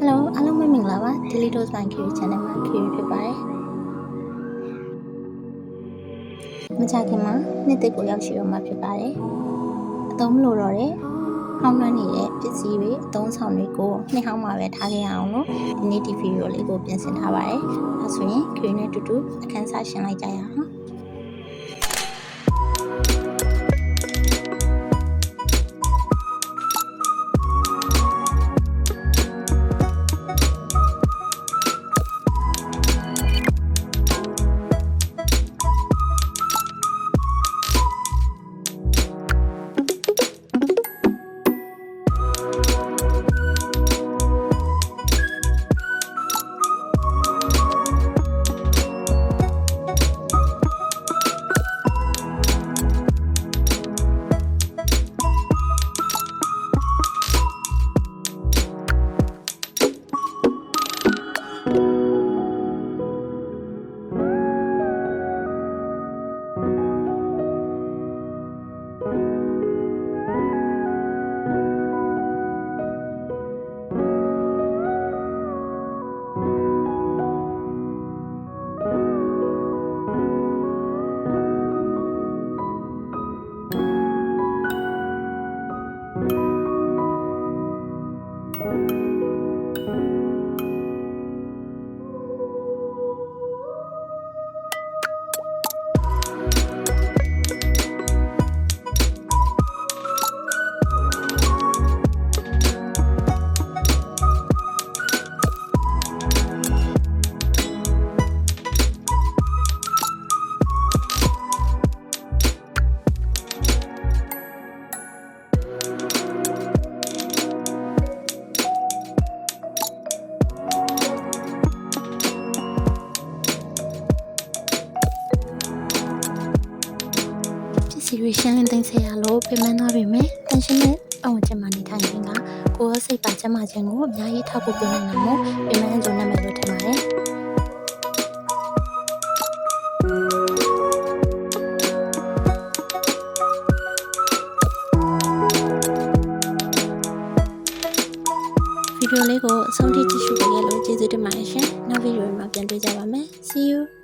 Hello အားလုံးပဲမင်္ဂလာပါ Daily Dose by Q Channel မှာ Q ဖြစ်ပါတယ်။မကြခင်မှာနှစ်သစ်ကိုရောက်ရှိတော့မှာဖြစ်ပါတယ်။အသုံးမလို့တော့တဲ့ဟောင်းနှွမ်းနေတဲ့ပစ္စည်းတွေအသုံးဆောင်တွေကိုနှစ်ဟောင်းမှာပဲထားခဲ့ရအောင်လို့ဒီနေ့ဒီဗီဒီယိုလေးကိုပြင်ဆင်ထားပါတယ်။ဒါဆိုရင် Q နဲ့တူတူအခန်းစားရှင်းလိုက်ကြရအောင်နော်။စီရီရှင်းလင်းသိမ်းဆရာလို့ပြမန်းသွားပြီမယ်တန်ရှင်းတဲ့ပတ်ဝန်းကျင်မှာနေထိုင်ခြင်းကကိုယ်စိတ်ပါကျန်းမာခြင်းကိုအများကြီးထောက်ပို့ပေးနိုင်တာမို့ပြမန်းကြုံနိုင်မယ်လို့ထင်ပါတယ်ဗီဒီယိုလေးကိုအဆုံးထိကြည့်ရှုပေးကြလို့ကျေးဇူးတင်ပါတယ်ရှင်နောက်ဗီဒီယိုမှာပြန်တွေ့ကြပါမယ် See you